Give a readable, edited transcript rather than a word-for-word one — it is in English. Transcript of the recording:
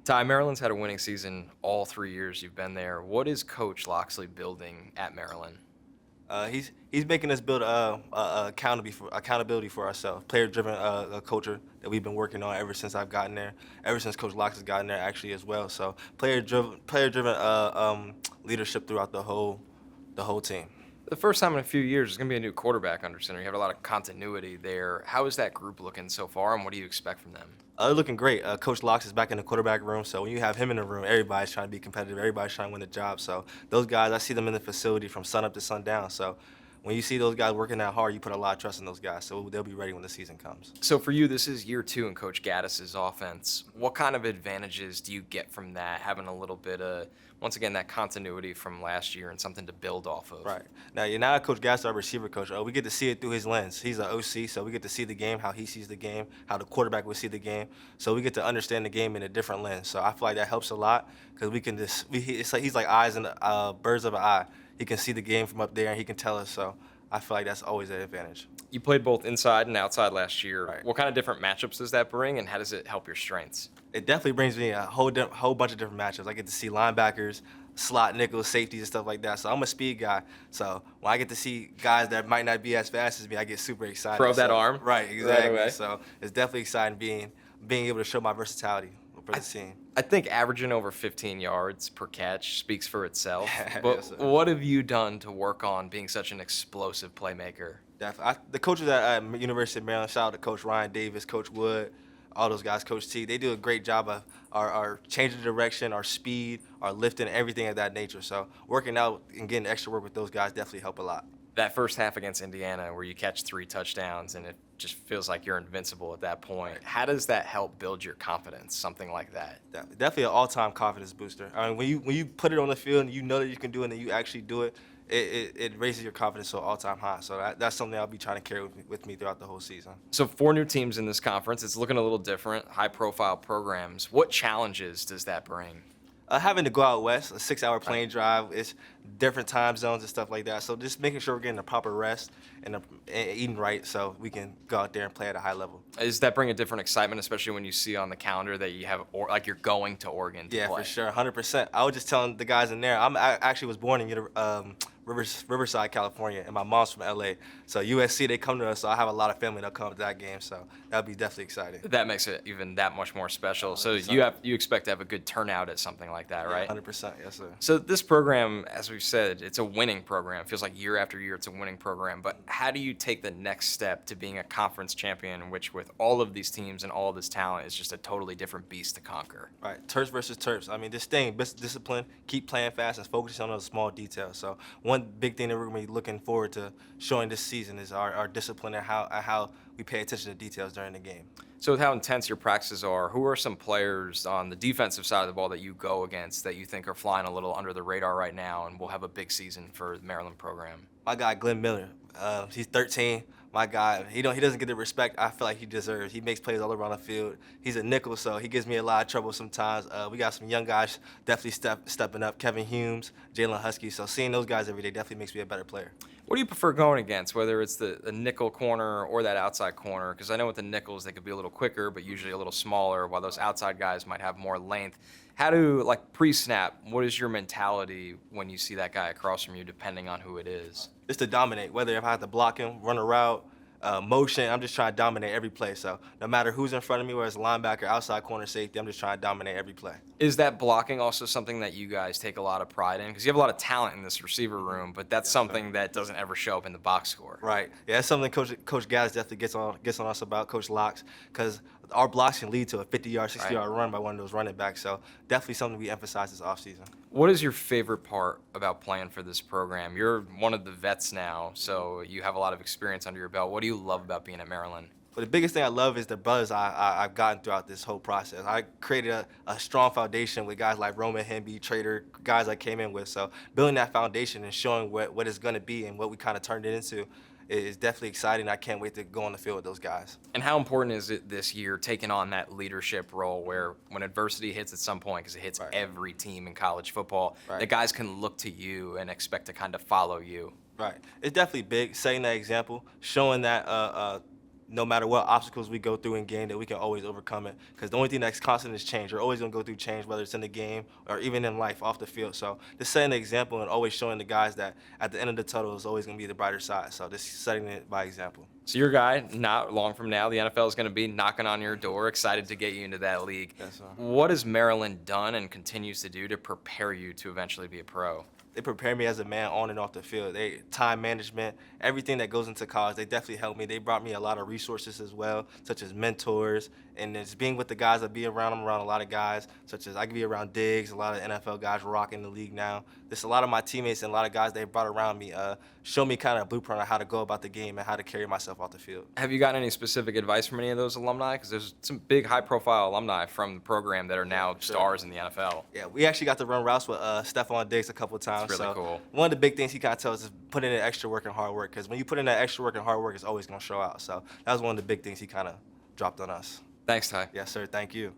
Ty, Maryland's had a winning season all 3 years you've been there. What is Coach Loxley building at Maryland? He's making us build accountability for ourselves, player-driven culture that we've been working on ever since I've gotten there, ever since Coach Locke has gotten there actually as well. So player-driven leadership throughout the whole team. The first time in a few years, there's going to be a new quarterback under center. You have a lot of continuity there. How is that group looking so far, and what do you expect from them? They're looking great. Coach Locke is back in the quarterback room, so when you have him in the room, everybody's trying to be competitive. Everybody's trying to win the job. So those guys, I see them in the facility from sun up to sundown. So when you see those guys working that hard, you put a lot of trust in those guys. So they'll be ready when the season comes. So for you, this is year two in Coach Gaddis's offense. What kind of advantages do you get from that, having a little bit of, once again, that continuity from last year and something to build off of? Right. Now, you're not Coach Gass, our receiver coach. We get to see it through his lens. He's an OC, so we get to see the game, how he sees the game, how the quarterback would see the game. So we get to understand the game in a different lens. So I feel like that helps a lot because we can just, it's like he's like eyes and birds of an eye. He can see the game from up there and he can tell us. So I feel like that's always an advantage. You played both inside and outside last year. Right. What kind of different matchups does that bring, and how does it help your strengths? It definitely brings me a whole bunch of different matchups. I get to see linebackers, slot nickels, safeties, and stuff like that. So I'm a speed guy. So when I get to see guys that might not be as fast as me, I get super excited. Throw that arm. Right, exactly. Right away. So it's definitely exciting being able to show my versatility for the team. I think averaging over 15 yards per catch speaks for itself. But Yes, sir. what have you done to work on being such an explosive playmaker? Definitely. The coaches at University of Maryland, shout out to Coach Ryan Davis, Coach Wood, all those guys, Coach T, they do a great job of our changing direction, our speed, our lifting, everything of that nature. So working out and getting extra work with those guys definitely help a lot. That first half against Indiana where you catch 3 touchdowns and it just feels like you're invincible at that point. How does that help build your confidence, something like that? Definitely an all-time confidence booster. I mean, when you put it on the field and you know that you can do it and you actually do it, it raises your confidence to an all-time high. So that's something I'll be trying to carry with me throughout the whole season. So 4 new teams in this conference. It's looking a little different, high-profile programs. What challenges does that bring? Having to go out west, a 6-hour plane drive, it's different time zones and stuff like that. So just making sure we're getting the proper rest and eating right so we can go out there and play at a high level. Does that bring a different excitement, especially when you see on the calendar that you have, or like you're going to Oregon to Yeah, play? for sure, 100%. I was just telling the guys in there, I actually was born in Riverside, California, and my mom's from LA. So USC, they come to us, so I have a lot of family that come to that game. So that'll be definitely exciting. That makes it even that much more special. So 100%. you expect to have a good turnout at something like that, right? 100%, yes, sir. So this program, as we've said, it's a winning program. It feels like year after year it's a winning program. But how do you take the next step to being a conference champion, which with all of these teams and all of this talent is just a totally different beast to conquer? Right, Terps versus Terps. I mean, just staying disciplined, keep playing fast, and focusing on those small details. So one big thing that we're going to be looking forward to showing this season is our discipline and how we pay attention to details during the game. So with how intense your practices are, who are some players on the defensive side of the ball that you go against that you think are flying a little under the radar right now and will have a big season for the Maryland program? My guy, Glenn Miller, he's 13. My guy, he doesn't get the respect I feel like he deserves. He makes plays all around the field. He's a nickel, so he gives me a lot of trouble sometimes. We got some young guys definitely stepping up. Kevin Humes, Jalen Husky. So seeing those guys every day definitely makes me a better player. What do you prefer going against, whether it's the nickel corner or that outside corner? Because I know with the nickels, they could be a little quicker, but usually a little smaller, while those outside guys might have more length. How do, like pre-snap, what is your mentality when you see that guy across from you, depending on who it is? Just to dominate, whether if I have to block him, run a route, motion, I'm just trying to dominate every play. So no matter who's in front of me, whether it's linebacker, outside corner, safety, I'm just trying to dominate every play. Is that blocking also something that you guys take a lot of pride in? Because you have a lot of talent in this receiver room, but that's something that doesn't ever show up in the box score. Right. Yeah, that's something Coach Gaddis definitely gets on us about, Coach Locks, because our blocks can lead to a 50-yard, 60-yard run by one of those running backs. So definitely something we emphasize this offseason. What is your favorite part about playing for this program? You're one of the vets now, so you have a lot of experience under your belt. What do you love about being at Maryland? But the biggest thing I love is the buzz I've gotten throughout this whole process. I created a strong foundation with guys like Roman Hemby, Trader, guys I came in with. So building that foundation and showing what it's going to be and what we kind of turned it into is definitely exciting. I can't wait to go on the field with those guys. And how important is it this year taking on that leadership role where when adversity hits at some point, because it hits every team in college football, the guys can look to you and expect to kind of follow you? Right. It's definitely big, setting that example, showing that no matter what obstacles we go through in game, that we can always overcome it. Because the only thing that's constant is change. We're always gonna go through change, whether it's in the game or even in life off the field. So just setting an example and always showing the guys that at the end of the tunnel is always gonna be the brighter side. So just setting it by example. So your guy, not long from now, the NFL is going to be knocking on your door, excited to get you into that league. Yes, sir. What has Maryland done and continues to do to prepare you to eventually be a pro? They prepare me as a man on and off the field. They time management, everything that goes into college, they definitely helped me. They brought me a lot of resources as well, such as mentors, and just being with the guys. I be around them, around a lot of guys, such as I can be around Diggs, a lot of NFL guys rocking the league now. There's a lot of my teammates and a lot of guys they brought around me, show me kind of a blueprint on how to go about the game and how to carry myself off the field. Have you gotten any specific advice from any of those alumni? Because there's some big high-profile alumni from the program that are now stars in the NFL. Yeah, we actually got to run routes with Stephon Diggs a couple of times. That's really so cool. One of the big things he kind of tells us is put in extra work and hard work, because when you put in that extra work and hard work, it's always going to show out. So that was one of the big things he kind of dropped on us. Thanks, Ty. Yes, sir. Thank you.